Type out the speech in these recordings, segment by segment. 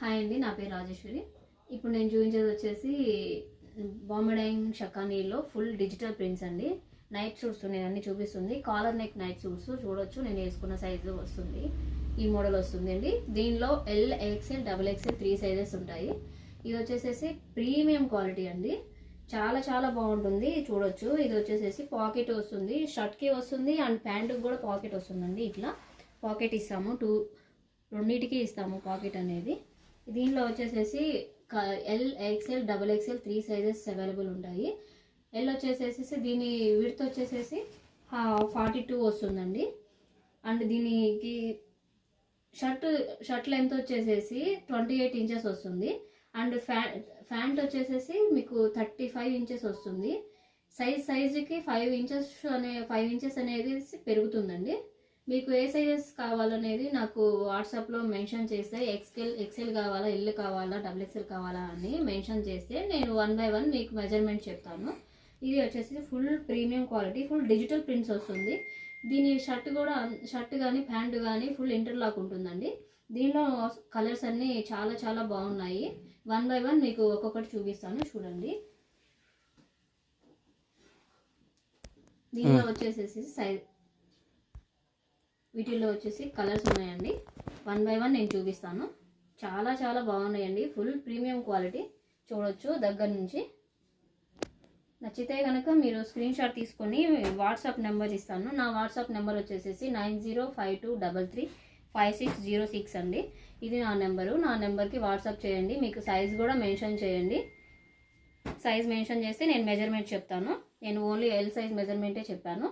Hi అండి, నా పేరు రాజేశ్వరి. ఇప్పుడు నేను చూపించేది వచ్చేసి బాంబే షకానీలో ఫుల్ డిజిటల్ ప్రింట్స్ అండి. నైట్ సూట్స్ నేను అన్ని చూపిస్తుంది. కాలర్ నెక్ నైట్ సూట్స్ చూడొచ్చు. నేను వేసుకున్న సైజు వస్తుంది, ఈ మోడల్ వస్తుంది అండి. దీనిలో L, XL, double XL 3 sizes ఉంటాయి. ఇది వచ్చేసేసి ప్రీమియం క్వాలిటీ అండి. చాలా చాలా బాగుంటుంది, చూడొచ్చు. ఇది వచ్చేసేసి పాకెట్ వస్తుంది, షర్ట్కి వస్తుంది అండ్ ప్యాంటుకి కూడా పాకెట్ వస్తుందండి. ఇట్లా పాకెట్ ఇస్తాము, రెండింటికి ఇస్తాము పాకెట్ అనేది. దీనిలో వచ్చేసేసి L, XL, double XL 3 sizes available ఉంటాయి. ఎల్ వచ్చేసేసి దీని విడ్త్ వచ్చేసేసి 42 వస్తుందండి. అండ్ దీనికి షర్ట్ లెంత్ వచ్చేసేసి 28 ఇంచెస్ వస్తుంది. అండ్ ఫ్యాంట్ వచ్చేసేసి మీకు 35 ఇంచెస్ వస్తుంది. సైజుకి 5 ఇంచెస్ అనేది పెరుగుతుందండి. మీకు ఏ సైజెస్ కావాలనేది నాకు వాట్సాప్లో మెన్షన్ చేస్తే, ఎక్స్ఎల్ కావాలా, ఎల్ కావాలా, డబుల్ ఎక్స్ఎల్ కావాలా అని మెన్షన్ చేస్తే నేను 1 by 1 మీకు మెజర్మెంట్ చెప్తాను. ఇది వచ్చేసి full premium quality, full digital prints వస్తుంది. దీని షర్ట్ కానీ ప్యాంట్ కానీ ఫుల్ ఇంటర్లాక్ ఉంటుందండి. దీనిలో కలర్స్ అన్నీ చాలా చాలా బాగున్నాయి. 1 by 1 మీకు ఒక్కొక్కటి చూపిస్తాను, చూడండి. దీనిలో వచ్చేసేసి వీటిల్లో వచ్చేసి కలర్స్ ఉన్నాయండి. 1 by 1 నేను చూపిస్తాను. చాలా చాలా బాగున్నాయండి, ఫుల్ ప్రీమియం క్వాలిటీ, చూడొచ్చు దగ్గర నుంచి. నచ్చితే కనుక మీరు స్క్రీన్ షాట్ తీసుకొని వాట్సాప్ నెంబర్ ఇస్తాను. నా వాట్సాప్ నెంబర్ వచ్చేసేసి 9052335606 అండి. ఇది నా నెంబరు. నా నెంబర్కి వాట్సాప్ చేయండి. మీకు సైజ్ కూడా మెన్షన్ చేయండి. సైజ్ మెన్షన్ చేస్తే నేను మెజర్మెంట్ చెప్తాను. నేను ఓన్లీ ఎల్ సైజ్ మెజర్మెంటే చెప్పాను.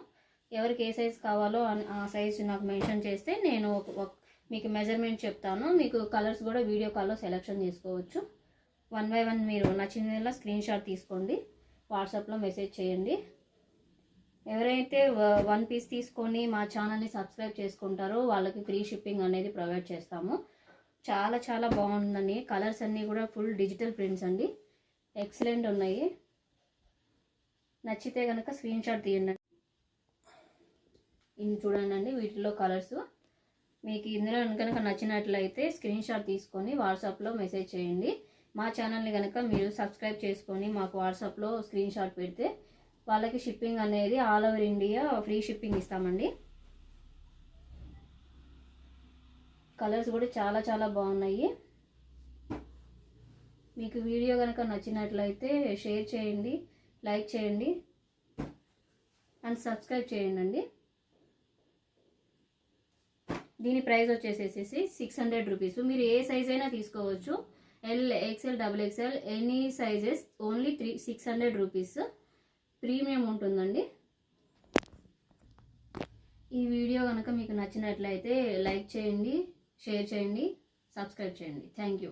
ఎవరికి ఏ సైజ్ కావాలో ఆ సైజ్ నాకు మెన్షన్ చేస్తే నేను మీకు మెజర్మెంట్ చెప్తాను. మీకు కలర్స్ కూడా వీడియో కాల్లో సెలెక్షన్ చేసుకోవచ్చు. 1 by 1 మీరు నచ్చిన స్క్రీన్ షాట్ తీసుకోండి, వాట్సాప్లో మెసేజ్ చేయండి. ఎవరైతే 1 పీస్ తీసుకొని మా ఛానల్ని సబ్స్క్రైబ్ చేసుకుంటారో వాళ్ళకి ఫ్రీ షిప్పింగ్ అనేది ప్రొవైడ్ చేస్తాము. చాలా చాలా బాగుందండి. కలర్స్ అన్నీ కూడా ఫుల్ డిజిటల్ ప్రింట్స్ అండి, ఎక్సలెంట్ ఉన్నాయి. నచ్చితే కనుక స్క్రీన్ షాట్ తీయండి. ఇన్ని చూడండి, వీటిలో కలర్స్. మీకు ఇందులో కనుక నచ్చినట్లయితే స్క్రీన్ షాట్ తీసుకొని వాట్సాప్లో మెసేజ్ చేయండి. మా ఛానల్ని కనుక మీరు సబ్స్క్రైబ్ చేసుకొని మాకు వాట్సాప్లో స్క్రీన్ షాట్ పెడితే వాళ్ళకి షిప్పింగ్ అనేది all over India free shipping ఇస్తామండి. కలర్స్ కూడా చాలా చాలా బాగున్నాయి. మీకు వీడియో కనుక నచ్చినట్లయితే షేర్ చేయండి, లైక్ చేయండి అండ్ సబ్స్క్రైబ్ చేయండి. దీని ప్రైస్ వచ్చేసేసి 600 రూపీస్. మీరు ఏ సైజ్ అయినా తీసుకోవచ్చు, L, XL, double XL any sizes, only 600 rupees. Premium ఉంటుందండి. ఈ వీడియో కనుక మీకు నచ్చినట్లయితే లైక్ చేయండి, షేర్ చేయండి, సబ్స్క్రైబ్ చేయండి. Thank you.